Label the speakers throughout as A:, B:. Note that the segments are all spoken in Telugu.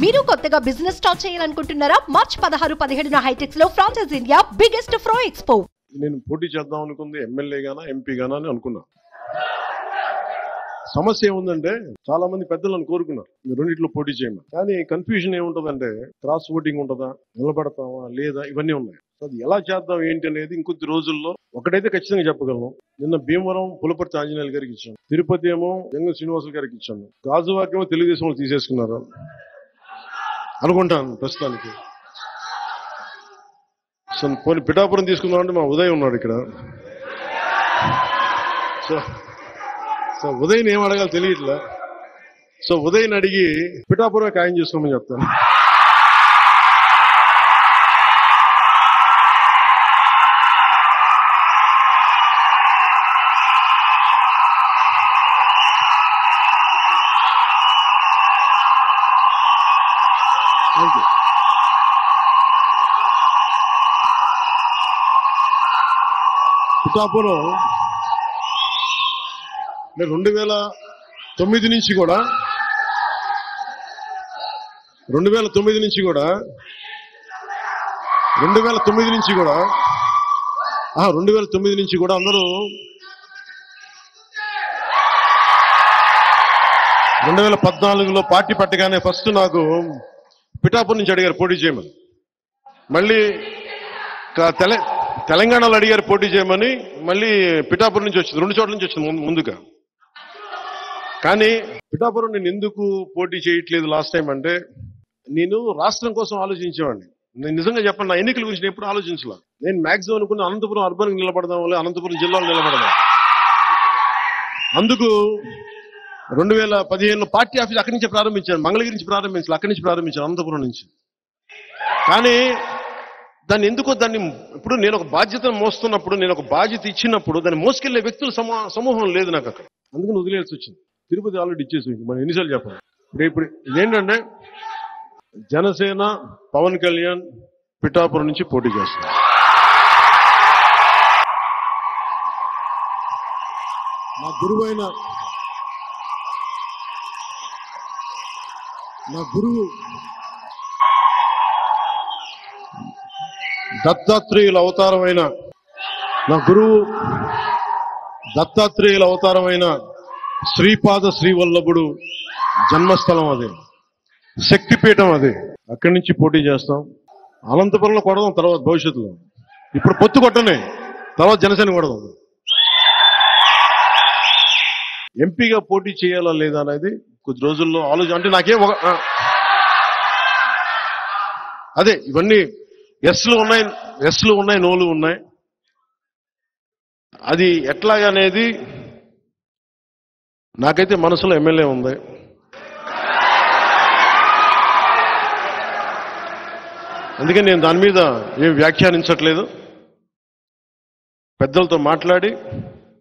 A: మీరు కొత్తగా బిజినెస్ స్టార్ట్ చేయాలనుకుంటున్నారా? మార్చ్ 16-17 హైటెక్స్ లో ఫ్రాన్సెస్ ఇండియా బిగ్గెస్ట్ ఫ్రో ఎక్స్పో.
B: నేను పోటీ చేద్దాం అనుకుంది ఎమ్మెల్యే గానా ఎంపీ గానా అని అనుకున్నా. సమస్య ఏముందంటే చాలా మంది పెద్దలను కోరుకున్నారు మీరు రెండిట్లో పోటీ చేయమని. కానీ కన్ఫ్యూజన్ ఏముంటదంటే క్రాస్ ఓటింగ్ ఉంటుందా, నిలబడతామా లేదా, ఇవన్నీ ఉన్నాయి. అది ఎలా చేద్దాం ఏంటి అనేది ఇంకొద్ది రోజుల్లో ఒకటైతే ఖచ్చితంగా చెప్పగలను. నిన్న భీమవరం పులపర్తి ఆంజనేయులు గారికి ఇచ్చాం, తిరుపతి ఏమో జంగం శ్రీనివాసులు గారికి ఇచ్చాను, గాజువాకేమో తెలుగుదేశంలో తీసేసుకున్నారు అనుకుంటాను ప్రస్తుతానికి. సో పోనీ పిఠాపురం తీసుకుందామంటే మా ఉదయ్ ఉన్నాడు ఇక్కడ. సో ఉదయ్ని ఏం అడగాలి తెలియట్లే. సో ఉదయ్ని అడిగి పిఠాపురం ఖాయం చేసుకోమని చెప్తాను. పిఠాపురం 2009 నుంచి కూడా 2009 నుంచి కూడా 2009 నుంచి కూడా అందరూ 2014లో పార్టీ పట్టగానే ఫస్ట్ నాకు పిఠాపురం నుంచి అడిగారు పోటీ చేయమని. మళ్ళీ తెలంగాణలో అడిగారు పోటీ చేయమని. మళ్ళీ పిఠాపురం నుంచి వచ్చింది, 2 చోట్ల నుంచి వచ్చింది ముందుగా. కానీ పిఠాపురం నేను ఎందుకు పోటీ చేయట్లేదు లాస్ట్ టైం అంటే, నేను రాష్ట్రం కోసం ఆలోచించేవాడిని. నేను నిజంగా చెప్పండి, నా ఎన్నికల గురించి నేను ఎప్పుడు ఆలోచించలే. నేను మ్యాక్సిమం అనుకున్న అనంతపురం అర్బన్ నిలబడదాం, అనంతపురం జిల్లాలో నిలబడదాం. అందుకు 2015లో పార్టీ ఆఫీస్ అక్కడి నుంచి ప్రారంభించాను, మంగళగిరి నుంచి ప్రారంభించాను, అక్కడి నుంచి ప్రారంభించాను, అనంతపురం నుంచి. కానీ దాన్ని ఇప్పుడు నేను ఒక బాధ్యతను మోస్తున్నప్పుడు, నేను ఒక బాధ్యత ఇచ్చినప్పుడు దాన్ని మోసుకెళ్లే వ్యక్తుల సమూహం లేదు నాకు అక్కడ. అందుకని వదిలేయాల్సి వచ్చింది. తిరుపతి ఆల్రెడీ ఇచ్చేసి మనం ఎన్నిసార్లు చెప్పాలి. ఇప్పుడు ఇదేంటంటే జనసేన పవన్ కళ్యాణ్ పిఠాపురం నుంచి పోటీ చేస్తున్నారు. నా గురువు దత్తాత్రేయుల అవతారమైన శ్రీపాద శ్రీవల్లభుడు జన్మస్థలం అది, శక్తిపీఠం అది. అక్కడి నుంచి పోటీ చేస్తాం. అనంతపురంలో కొడదాం తర్వాత భవిష్యత్తులో. ఇప్పుడు పొత్తు కొట్టనే, తర్వాత జనసేన కొడదాం. ఎంపీగా పోటీ చేయాలా లేదా అనేది కొద్ది రోజుల్లో ఆలోచన. అంటే నాకేం అదే ఇవన్నీ ఎస్లు ఉన్నాయి, నోలు ఉన్నాయి. అది ఎట్లాగనేది నాకైతే మనసులో ఎమ్మెల్యే ఉంది. అందుకని నేను దాని మీద ఏం వ్యాఖ్యానించట్లేదు. పెద్దలతో మాట్లాడి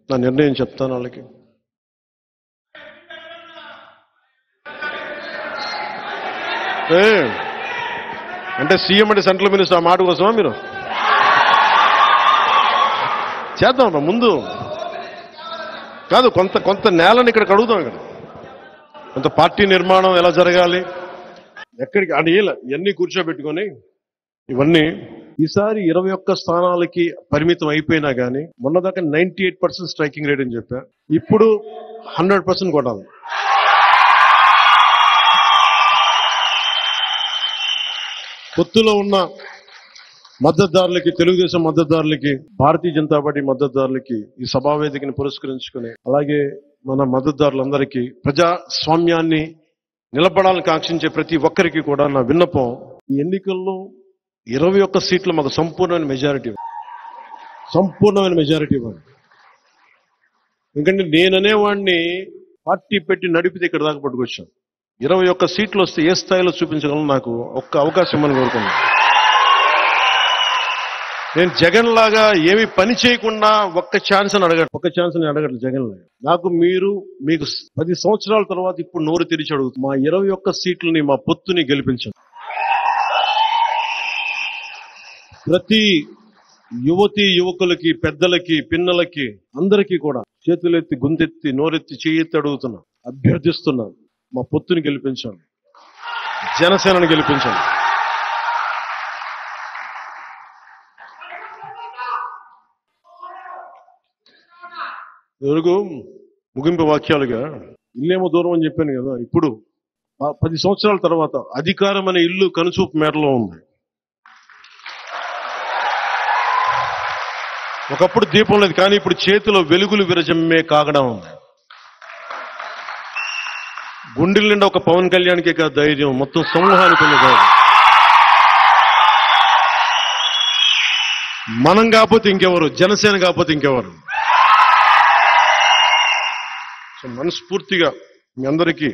B: నా నిర్ణయం చెప్తాను వాళ్ళకి. అంటే సీఎం అంటే సెంట్రల్ మినిస్టర్, ఆ మాట కోసమా మీరు? చేద్దాం ముందు కాదు, కొంత నేలని ఇక్కడ కడుగుతాం. ఇక్కడ కొంత పార్టీ నిర్మాణం ఎలా జరగాలి, ఎక్కడికి అని ఇవన్నీ కూర్చోబెట్టుకొని ఇవన్నీ ఈసారి 21 స్థానాలకి పరిమితం అయిపోయినా కానీ మొన్నదాకా 98% స్ట్రైకింగ్ రేట్ అని చెప్పా. ఇప్పుడు 100% కొట్టాలి. పొత్తులో ఉన్న మద్దతుదారులకి, తెలుగుదేశం మద్దతుదారులకి, భారతీయ జనతా పార్టీ మద్దతుదారులకి ఈ సభావేదికని పురస్కరించుకుని, అలాగే మన మద్దతుదారులందరికీ, ప్రజాస్వామ్యాన్ని నిలబడాలని కాంక్షించే ప్రతి ఒక్కరికి కూడా నా విన్నపం, ఈ ఎన్నికల్లో 21 సీట్లు మాకు సంపూర్ణమైన మెజారిటీ ఇవ్వండి. ఎందుకంటే నేననేవాడిని పార్టీ పెట్టి నడిపితే ఇక్కడ దాకా పట్టుకొచ్చాను. 21 సీట్లు వస్తే ఏ స్థాయిలో చూపించగలను, నాకు ఒక్క అవకాశం ఇవ్వమని కోరుకున్నాను. నేను జగన్ లాగా ఏమి పని చేయకుండా ఒక్క ఛాన్స్ అని అడగట్లేదు జగన్ లాగా. నాకు మీకు 10 సంవత్సరాల తర్వాత ఇప్పుడు నోరు తెరిచి అడుగుతుంది, మా 21 సీట్లని, మా పొత్తుని గెలిపించండి. ప్రతి యువతి యువకులకి, పెద్దలకి, పిన్నలకి, అందరికీ కూడా చేతులెత్తి, గుంతెత్తి, నోరెత్తి, చెయ్యెత్తి అడుగుతున్నా, అభ్యర్థిస్తున్నా, మా పొత్తుని గెలిపించండి. జనసేనని గెలిపించండి. ఎవరికి ముగింపు వాక్యాలుగా ఇల్లేమో దూరం అని చెప్పాను కదా, ఇప్పుడు 10 సంవత్సరాల తర్వాత అధికారం అనే ఇల్లు కనుచూపు మేరలో ఉంది. ఒకప్పుడు దీపం లేదు, కానీ ఇప్పుడు చేతిలో వెలుగులు విరజమ్మే కాగడం ఉంది. గుండెల నిండా ఒక పవన్ కళ్యాణ్కే కాదు ధైర్యం, మొత్తం సమూహానికి ఉంది ధైర్యం. మనం కాకపోతే ఇంకెవరు, జనసేన కాకపోతే ఇంకెవరు. సో మనస్ఫూర్తిగా మీ అందరికీ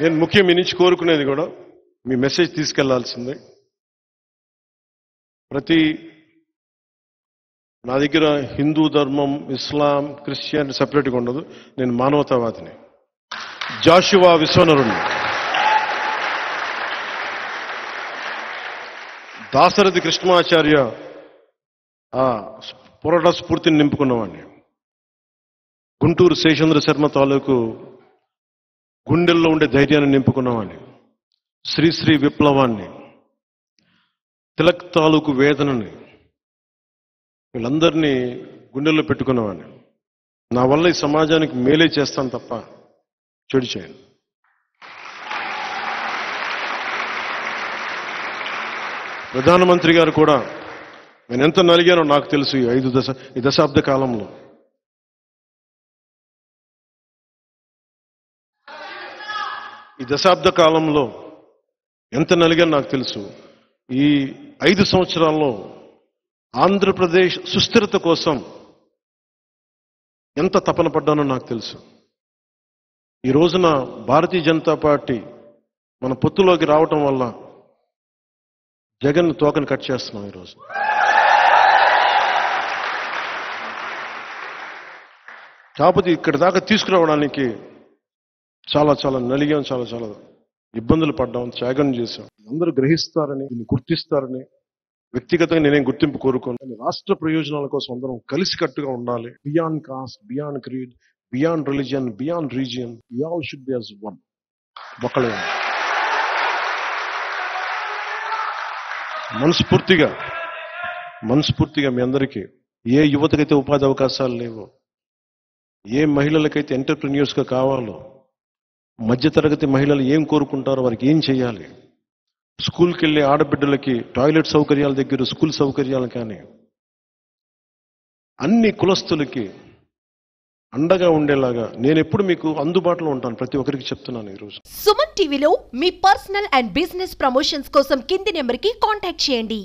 B: నేను ముఖ్యం మీ నుంచి కోరుకునేది కూడా మీ మెసేజ్ తీసుకెళ్లాల్సిందే. నా దగ్గర హిందూ ధర్మం, ఇస్లాం, క్రిస్టియన్ సెపరేట్గా ఉండదు. నేను మానవతావాదిని, జాషువా విశ్వనరుణ్ణి, దాశరథి కృష్ణమాచార్య పోరాట స్ఫూర్తిని నింపుకున్నవాడిని, గుంటూరు శేషేంద్ర శర్మ తాలూకు గుండెల్లో ఉండే ధైర్యాన్ని నింపుకున్నవాడిని, శ్రీశ్రీ విప్లవాన్ని, తిలక్ తాలూకు వేదనని, వీళ్ళందరినీ గుండెల్లో పెట్టుకున్నవాడిని. నా వల్ల ఈ సమాజానికి మేలే చేస్తాను తప్ప చెడు చేయను. ప్రధానమంత్రి గారు కూడా నేను ఎంత నలిగానో నాకు తెలుసు. ఈ దశాబ్ద కాలంలో ఎంత నలిగానో నాకు తెలుసు. ఈ 5 సంవత్సరాల్లో ఆంధ్రప్రదేశ్ సుస్థిరత కోసం ఎంత తపన పడ్డానో నాకు తెలుసు. ఈ రోజున భారతీయ జనతా పార్టీ మన పొత్తులోకి రావటం వల్ల జగన్ తోకను కట్ చేస్తున్నాం ఈరోజు. కాకపోతే ఇక్కడి దాకా తీసుకురావడానికి చాలా చాలా నలిగాం, చాలా చాలా ఇబ్బందులు పడ్డాం, త్యాగం చేశాం. అందరూ గ్రహిస్తారని, దీన్ని గుర్తిస్తారని వ్యక్తిగతంగా నేనేం గుర్తింపు కోరుకోను. రాష్ట్ర ప్రయోజనాల కోసం అందరం కలిసికట్టుగా ఉండాలి. Beyond caste, beyond creed, beyond religion, beyond region, we all should be as one. ఒక్కలే. మనస్ఫూర్తిగా మీ అందరికీ, ఏ యువతకైతే ఉపాధి అవకాశాలు లేవో, ఏ మహిళలకైతే ఎంటర్ప్రెన్యూర్స్గా కావాలో, మధ్యతరగతి మహిళలు ఏం కోరుకుంటారో, వారికి ఏం చేయాలి, స్కూల్కి వెళ్ళే ఆడబిడ్డలకి టాయిలెట్ సౌకర్యాల దగ్గర స్కూల్ సౌకర్యాలు కానీ, అన్ని కులస్తులకి అండగా ఉండేలాగా నేను ఎప్పుడు మీకు అందుబాటులో ఉంటాను. ప్రతి ఒక్కరికి చెప్తున్నాను ఈరోజు.
A: సుమన్ టీవీలో మీ పర్సనల్ అండ్ బిజినెస్ ప్రమోషన్స్ కోసం కింది నెంబర్కి కాంటాక్ట్ చేయండి.